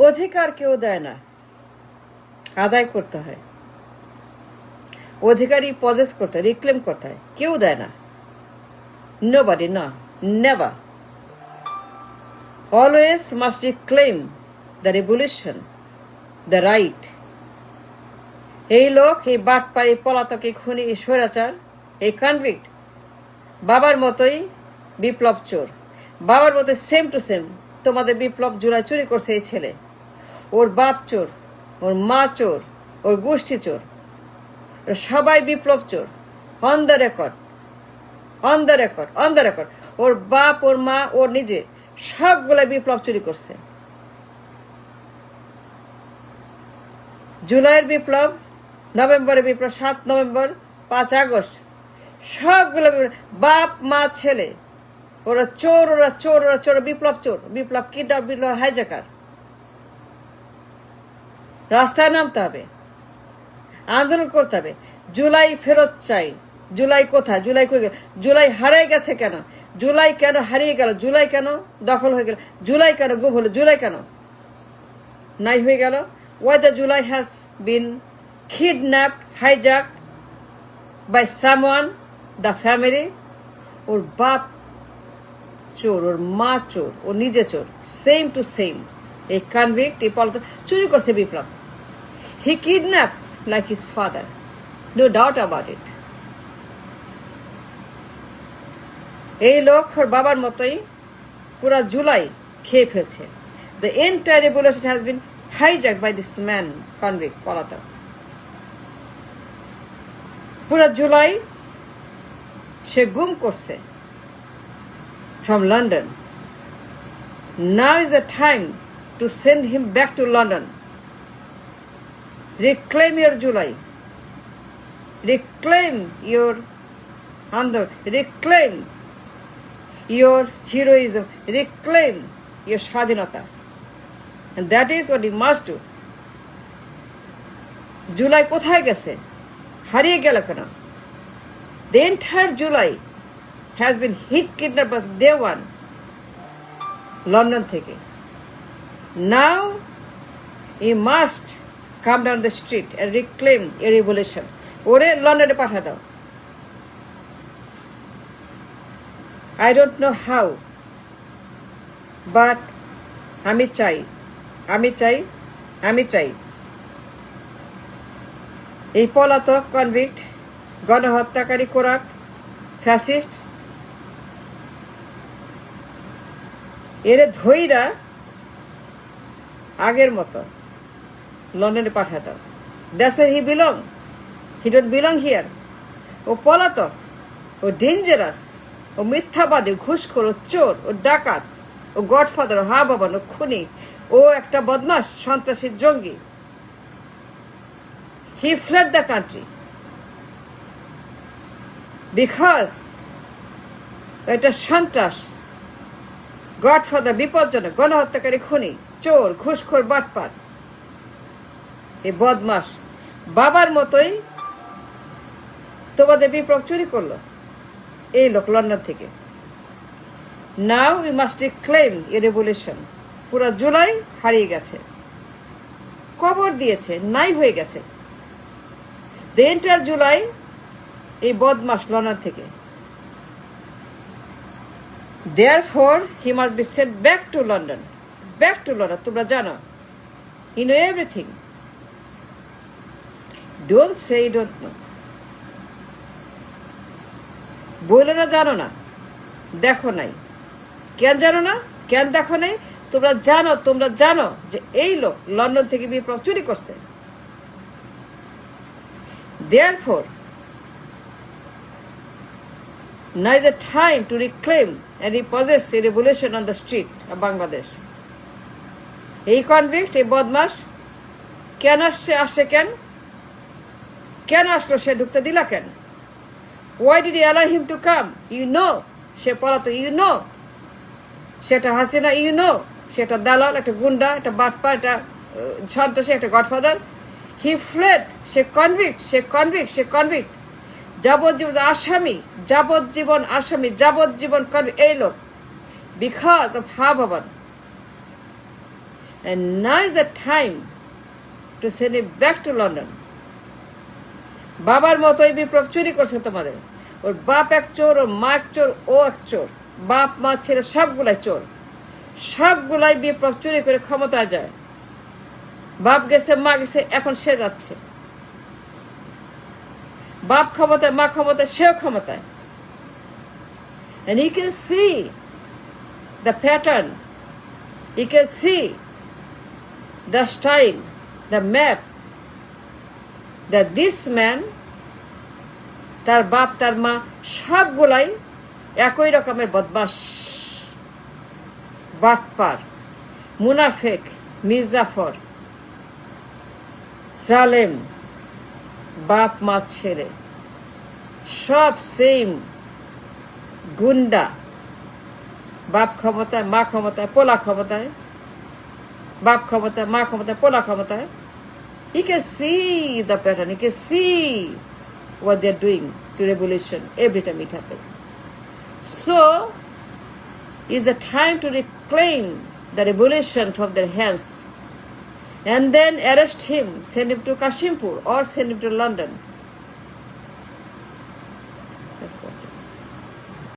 অধিকার কেউ দেয় না, আদায় করতে হয়। অধিকারই পজেস করতে হয়, রিক্লেম করতে হয়, কেউ দেয় না। নোবডি, না, never. Always must reclaim the revolution, the right. এই লোক, এই বাটপাড়ি, পলাতক, এই খুনি, এই স্বৈরাচার, এই কনভিক্ট বাবার মতোই বিপ্লব চোর, বাবার মতো সেম টু সেম। তোমাদের বিপ্লব জুলাই চুরি করছে এই ছেলে। ওর বাপ চোর, ওর মা চোর, ওর গোষ্ঠী চোর, সবাই বিপ্লব চোর। On the record, on the record, on the record. ওর বাপ, ওর মা, ওর নিজে সবগুলা বিপ্লব চুরি করছে। জুলাইয়ের বিপ্লব, নভেম্বরের বিপ্লব, 7 নভেম্বর, 5 আগস্ট, সবগুলো বাপ মা ছেলে, ওরা চোর, ওরা চোর, ওরা চোর, বিপ্লব চোর, বিপ্লব কিডন্যাপ, বিপ্লব হাইজ্যাকার। রাস্তায় নামতে হবে, আন্দোলন করতে হবে। জুলাই ফেরত চাই। জুলাই কোথায়? জুলাই কই গেল? জুলাই হারিয়ে গেছে কেন? জুলাই কেন হারিয়ে গেল? জুলাই কেন দখল হয়ে গেল? জুলাই কেন গুম হলো? জুলাই কেন নাই হয়ে গেল? Why the July has been kidnapped, hijacked by someone, the family? ওর বাপ চোর, ওর মা চোর, ও নিজে চোর, সেম টু সেম। এই কনভিক্ট, এই পলাতক চুরি করছে বিপ্লব। He kidnapped like his father, no doubt about it. এই লোক ওর বাবার মতোই পুরা জুলাই খেয়ে ফেলছে। The entire revolution has been hijacked by this man, convict, পলাতক। পুরা জুলাই সে গুম করছে from London. Now is the time to send him back to London. Reclaim your July. Reclaim your Andor. Reclaim your heroism. Reclaim your স্বাধীনতা. And that is what you must do. July কোথায় গেছে? হারিয়ে গেল কেন? The entire July has been hit, kidnapped by day one, London থেকে। Now you must come down the street and reclaim your revolution. ওরে লন্ডনে পাঠা দাও। I don't know how, but আমি চাই, আমি চাই, আমি চাই এই পলাতক, কনভিক্ট, গণহত্যাকারী, কোরাক, ফ্যাসিস্ট, এর ধৈরা আগের মতো লন্ডনে পাঠা দাও। That's where he belong. He don't belong here. ও পলাতক, ও ডেঞ্জারাস, ও মিথ্যাবাদী, ঘুষখোর, ও চোর, ও ডাকাত, ও গডফাদার, ও হাবাবান, ও খুনি, ও একটা বদমাশ, সন্ত্রাসী, জঙ্গি। He fled the country because এটা সন্ত্রাস, গডফাদার, বিপজ্জনক, গণহত্যাকারী, খুনি, চোর, ঘুষখোর, বাটপার, এই বদমাস বাবার মতোই তোমাদের বিপ্লব চুরি করলো এই লোক লন্ডন থেকে। Now we must reclaim a revolution. পুরা জুলাই হারিয়ে গেছে, কবর দিয়েছে, নাই হয়ে গেছে। The entire July এই বদমাস লন্ডন থেকে। Therefore he must be sent back to London. Back to London. তোমরা জানো, you know everything. Don't say you don't know. বলো না জানো না, দেখো নাই। কেন জানো না? কেন দেখো নাই? তোমরা জানো, তোমরা জানো যে এই লোক লন্ডন থেকে বিপ্লব চুরি করছে। Therefore, now is the time to reclaim and repossess a revolution on the street of Bangladesh. এই কনভিক্ট, এই বদমাস কেন আসছে? আসছে কেন? কেন আসলো? সে ঢুকতে দিলা কেন? Why did you allow him to come? You know সে পলাতক, you know সেটা হাসিনা, you know সেটা দালাল, একটা গুন্ডা, একটা বাটপা, একটা সন্ত্রাসী, একটা godfather. He fled. Say convict, say convict, say convict, যাবজ্জীবন আসামি, যাবজ্জীবন আসামি, যাবজ্জীবন কনভিক্ট এই লোক, because of Hababan. And now is the time to send him back to London. বাবার মতোই বিপ্লব চুরি করছে তোমাদের। ওর বাপ এক চোর, ওর মা এক চোর, ও এক চোর, বাপ মা ছেলে সবগুলাই চোর, সবগুলাই বিপ্লব চুরি করে ক্ষমতায় যায়। বাপ গেছে, মা গেছে, এখন সে যাচ্ছে। বাপ ক্ষমতায়, মা ক্ষমতায়, সেও ক্ষমতায়। And you can see the pattern, you can see the style, the map, that this man, তার বাপ তার মা সবগুলাই একই রকমের বদমাশ, বাটপার, মুনাফেক, মির্জাফর, জালেম, বাপ মা ছেলে সব সেম গুন্ডা। বাপ ক্ষমতায়, মা ক্ষমতায়, পোলা ক্ষমতায়, বাপ ক্ষমতায়, মা ক্ষমতায়, পোলা ক্ষমতায়। You can see the pattern, you can see what they're doing to revolution every time it happens. So, is the time to reclaim the revolution from their hands and then arrest him, send him to Kashimpur or send him to London.